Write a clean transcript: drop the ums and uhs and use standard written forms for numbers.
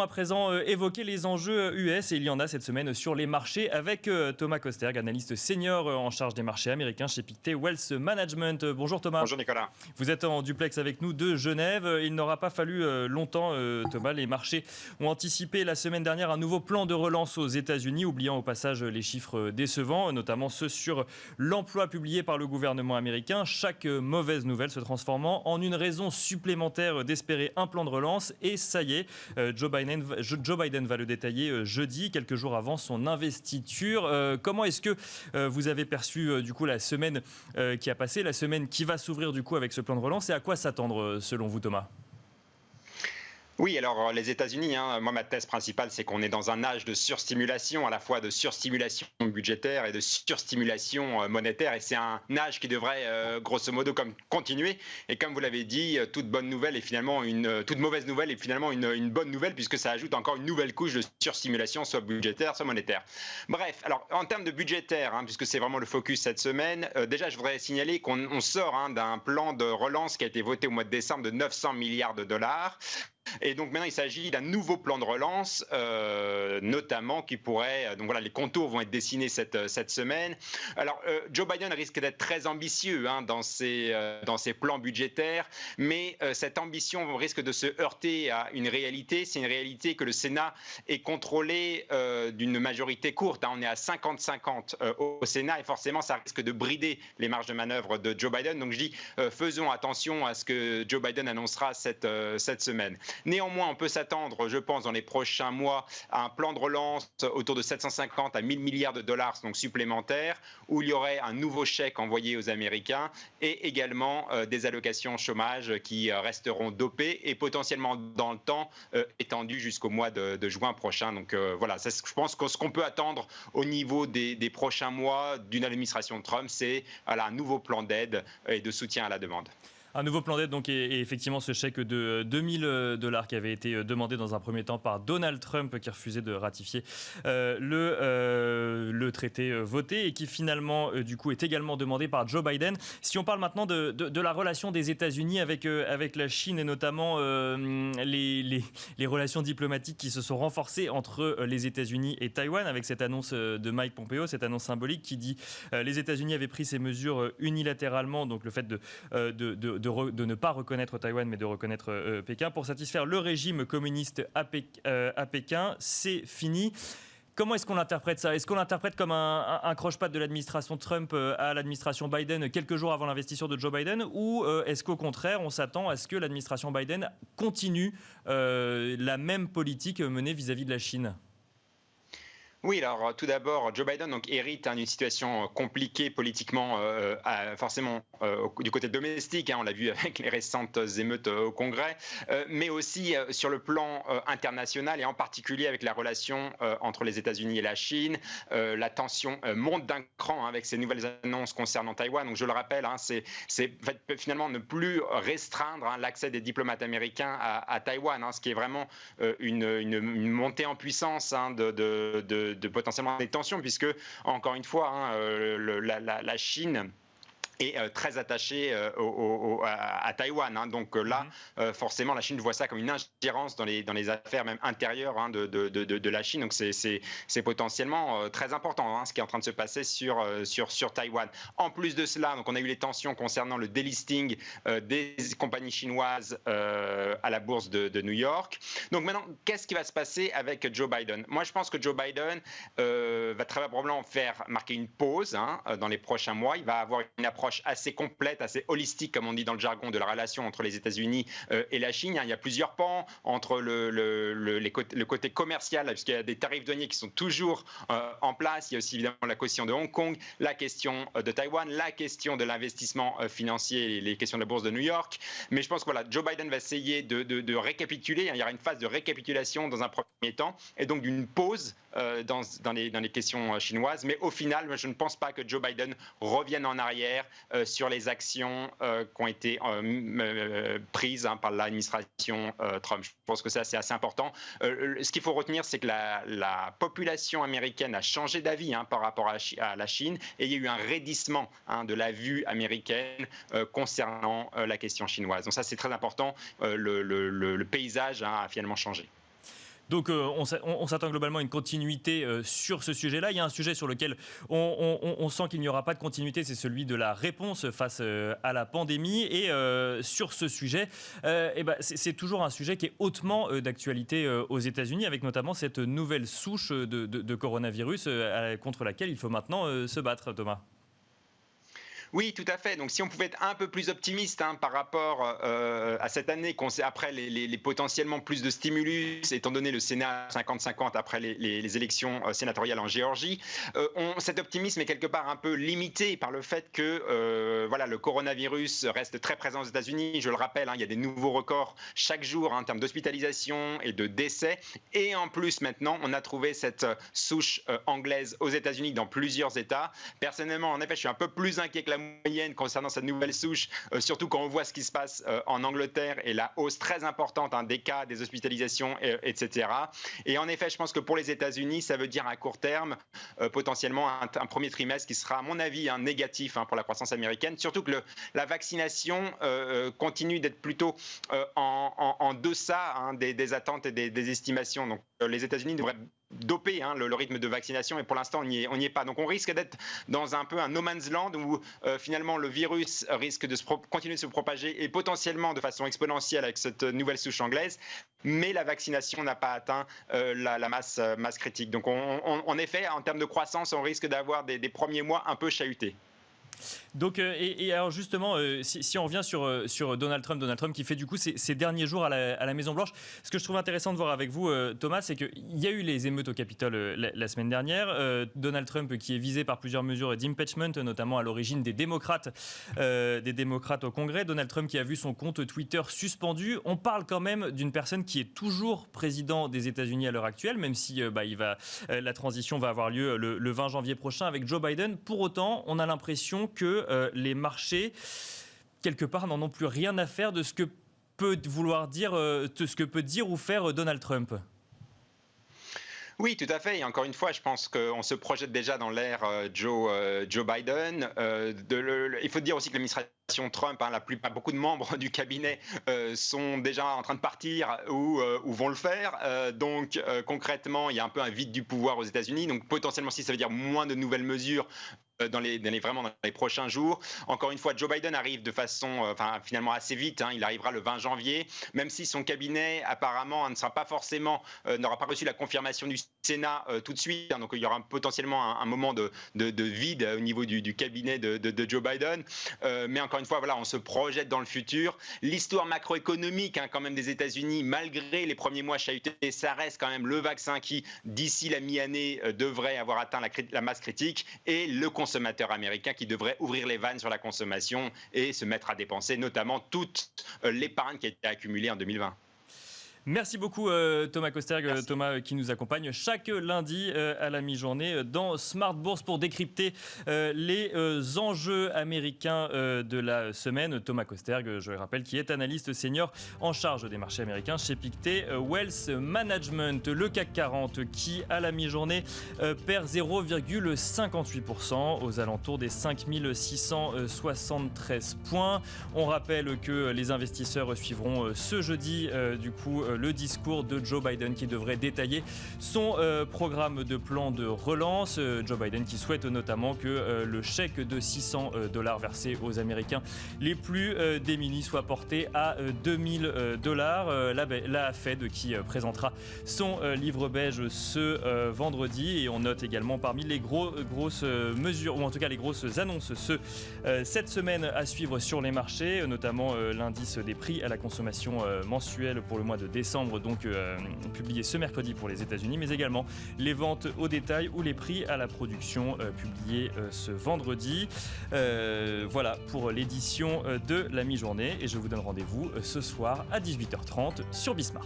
allons à présent évoquer les enjeux US et il y en a cette semaine sur les marchés avec Thomas Kosterg, analyste senior en charge des marchés américains chez Pictet Wealth Management. Bonjour Thomas. Bonjour Nicolas. Vous êtes en duplex avec nous de Genève. Il n'aura pas fallu longtemps, Thomas. Les marchés ont anticipé la semaine dernière un nouveau plan de relance aux États-Unis, oubliant au passage les chiffres décevants, notamment ceux sur l'emploi publié par le gouvernement américain. Chaque mauvaise nouvelle se transformant en une raison supplémentaire d'espérer un plan de relance. Et ça y est, Joe Biden va le détailler jeudi, quelques jours avant son investiture. Comment est-ce que vous avez perçu du coup la semaine qui a passé, la semaine qui va s'ouvrir du coup avec ce plan de relance et à quoi s'attendre selon vous, Thomas ? Oui, alors les États-Unis, moi ma thèse principale, c'est qu'on est dans un âge de surstimulation, à la fois de surstimulation budgétaire et de surstimulation monétaire, et c'est un âge qui devrait grosso modo comme continuer. Et comme vous l'avez dit, toute bonne nouvelle est finalement toute mauvaise nouvelle est finalement une bonne nouvelle, puisque ça ajoute encore une nouvelle couche de surstimulation, soit budgétaire, soit monétaire. Bref, alors en termes de budgétaire, puisque c'est vraiment le focus cette semaine, déjà je voudrais signaler qu'on sort d'un plan de relance qui a été voté au mois de décembre de 900 milliards de dollars. Et donc maintenant il s'agit d'un nouveau plan de relance, notamment qui pourrait, donc voilà, les contours vont être dessinés cette semaine. Alors Joe Biden risque d'être très ambitieux dans ses plans budgétaires, mais cette ambition risque de se heurter à une réalité. C'est une réalité que le Sénat est contrôlé d'une majorité courte. On est à 50-50 au Sénat et forcément ça risque de brider les marges de manœuvre de Joe Biden. Donc je dis faisons attention à ce que Joe Biden annoncera cette semaine. Néanmoins, on peut s'attendre, je pense, dans les prochains mois, à un plan de relance autour de 750 à 1000 milliards de dollars donc supplémentaires, où il y aurait un nouveau chèque envoyé aux Américains et également des allocations chômage qui resteront dopées et potentiellement dans le temps étendues jusqu'au mois de juin prochain. Donc voilà, je pense que ce qu'on peut attendre au niveau des prochains mois d'une administration Trump, c'est un nouveau plan d'aide et de soutien à la demande. Un nouveau plan d'aide donc et effectivement ce chèque de $2000 qui avait été demandé dans un premier temps par Donald Trump qui refusait de ratifier le traité voté et qui finalement du coup est également demandé par Joe Biden. Si on parle maintenant de la relation des États-Unis avec la Chine et notamment les relations diplomatiques qui se sont renforcées entre les États-Unis et Taïwan avec cette annonce de Mike Pompeo, cette annonce symbolique qui dit les États-Unis avaient pris ces mesures unilatéralement, donc le fait de ne pas reconnaître Taïwan mais de reconnaître Pékin pour satisfaire le régime communiste à Pékin, c'est fini. Comment est-ce qu'on interprète ça ? Est-ce qu'on l'interprète comme un croche-patte de l'administration Trump à l'administration Biden quelques jours avant l'investiture de Joe Biden ou est-ce qu'au contraire on s'attend à ce que l'administration Biden continue la même politique menée vis-à-vis de la Chine ? Oui, alors tout d'abord, Joe Biden hérite d'une situation compliquée politiquement, forcément du côté domestique, on l'a vu avec les récentes émeutes au Congrès, mais aussi sur le plan international et en particulier avec la relation entre les États-Unis et la Chine. La tension monte d'un cran avec ces nouvelles annonces concernant Taïwan. Donc je le rappelle, c'est finalement ne plus restreindre l'accès des diplomates américains à Taïwan, ce qui est vraiment une montée en puissance de potentiellement des tensions, puisque, encore une fois, la Chine est très attachée à Taïwan. Donc là, forcément, la Chine voit ça comme une ingérence dans les affaires même intérieures de la Chine. Donc c'est potentiellement très important ce qui est en train de se passer sur Taïwan. En plus de cela, donc on a eu les tensions concernant le delisting des compagnies chinoises à la bourse de New York. Donc maintenant, qu'est-ce qui va se passer avec Joe Biden ? Moi, je pense que Joe Biden va très probablement marquer une pause dans les prochains mois. Il va avoir une approche assez complète, assez holistique, comme on dit dans le jargon, de la relation entre les États-Unis et la Chine. Il y a plusieurs pans entre le côté commercial, puisqu'il y a des tarifs douaniers qui sont toujours en place. Il y a aussi évidemment la question de Hong Kong, la question de Taïwan, la question de l'investissement financier et les questions de la bourse de New York. Mais je pense que Joe Biden va essayer de récapituler. Il y aura une phase de récapitulation dans un premier temps et donc d'une pause dans les questions chinoises. Mais au final, je ne pense pas que Joe Biden revienne en arrière sur les actions qui ont été prises par l'administration Trump. Je pense que ça, c'est assez important. Ce qu'il faut retenir, c'est que la population américaine a changé d'avis par rapport à la Chine et il y a eu un raidissement de la vue américaine concernant la question chinoise. Donc ça, c'est très important. Le paysage a finalement changé. Donc on s'attend globalement à une continuité sur ce sujet-là. Il y a un sujet sur lequel on sent qu'il n'y aura pas de continuité, c'est celui de la réponse face à la pandémie. Et sur ce sujet, c'est toujours un sujet qui est hautement d'actualité aux États-Unis, avec notamment cette nouvelle souche de coronavirus contre laquelle il faut maintenant se battre, Thomas. Oui, tout à fait. Donc, si on pouvait être un peu plus optimiste par rapport à cette année, après les potentiellement plus de stimulus, étant donné le Sénat 50-50 après les élections sénatoriales en Géorgie, cet optimisme est quelque part un peu limité par le fait que le coronavirus reste très présent aux États-Unis. Je le rappelle, il y a des nouveaux records chaque jour en termes d'hospitalisation et de décès. Et en plus, maintenant, on a trouvé cette souche anglaise aux États-Unis dans plusieurs États. Personnellement, en effet, je suis un peu plus inquiet que la moyenne concernant cette nouvelle souche, surtout quand on voit ce qui se passe en Angleterre et la hausse très importante des cas, des hospitalisations, etc. Et en effet, je pense que pour les États-Unis, ça veut dire à court terme potentiellement un premier trimestre qui sera, à mon avis, négatif pour la croissance américaine, surtout que la vaccination continue d'être plutôt en deçà des attentes et des estimations. Donc les États-Unis devraient doper le rythme de vaccination, et pour l'instant on n'y est pas. Donc on risque d'être dans un peu un no man's land où finalement le virus risque de continuer de se propager et potentiellement de façon exponentielle avec cette nouvelle souche anglaise, mais la vaccination n'a pas atteint la masse critique. Donc en effet, en termes de croissance, on risque d'avoir des premiers mois un peu chahutés. Donc, et alors justement, si on revient sur Donald Trump qui fait du coup ses derniers jours à la Maison-Blanche, ce que je trouve intéressant de voir avec vous, Thomas, c'est qu'il y a eu les émeutes au Capitole la semaine dernière. Donald Trump qui est visé par plusieurs mesures d'impeachment, notamment à l'origine des démocrates au Congrès. Donald Trump qui a vu son compte Twitter suspendu. On parle quand même d'une personne qui est toujours président des États-Unis à l'heure actuelle, même si la transition va avoir lieu le 20 janvier prochain avec Joe Biden. Pour autant, on a l'impression que les marchés, quelque part, n'en ont plus rien à faire de ce que peut dire ou faire Donald Trump. Oui, tout à fait. Et encore une fois, je pense qu'on se projette déjà dans l'ère Joe Biden. Il faut dire aussi que l'administration Trump, beaucoup de membres du cabinet sont déjà en train de partir ou vont le faire. Donc concrètement, il y a un peu un vide du pouvoir aux États-Unis. Donc potentiellement, si ça veut dire moins de nouvelles mesures dans les prochains jours. Encore une fois, Joe Biden arrive de façon finalement assez vite. Il arrivera le 20 janvier, même si son cabinet apparemment n'aura pas reçu la confirmation du Sénat tout de suite. Donc il y aura potentiellement un moment de vide au niveau du cabinet de Joe Biden. Mais encore une fois, on se projette dans le futur. L'histoire macroéconomique quand même des États-Unis, malgré les premiers mois chahutés, ça reste quand même le vaccin qui, d'ici la mi-année, devrait avoir atteint la masse critique, et le consommateur américain qui devrait ouvrir les vannes sur la consommation et se mettre à dépenser notamment toute l'épargne qui a été accumulée en 2020. Merci beaucoup Thomas Kosterg. Merci. Thomas qui nous accompagne chaque lundi à la mi-journée dans Smart Bourse pour décrypter les enjeux américains de la semaine. Thomas Kosterg, je le rappelle, qui est analyste senior en charge des marchés américains chez Pictet Wealth Management. Le CAC 40 qui à la mi-journée perd 0,58% aux alentours des 5673 points. On rappelle que les investisseurs suivront ce jeudi le discours de Joe Biden qui devrait détailler son programme de plan de relance. Joe Biden qui souhaite notamment que le chèque de $600 versé aux Américains les plus démunis soit porté à $2000. La Fed qui présentera son livre beige ce vendredi, et on note également parmi les grosses mesures, ou en tout cas les grosses annonces cette semaine à suivre sur les marchés, notamment l'indice des prix à la consommation mensuelle pour le mois de décembre, donc publié ce mercredi pour les États-Unis, mais également les ventes au détail ou les prix à la production publiés ce vendredi. Voilà pour l'édition de la mi-journée, et je vous donne rendez-vous ce soir à 18h30 sur Bismart.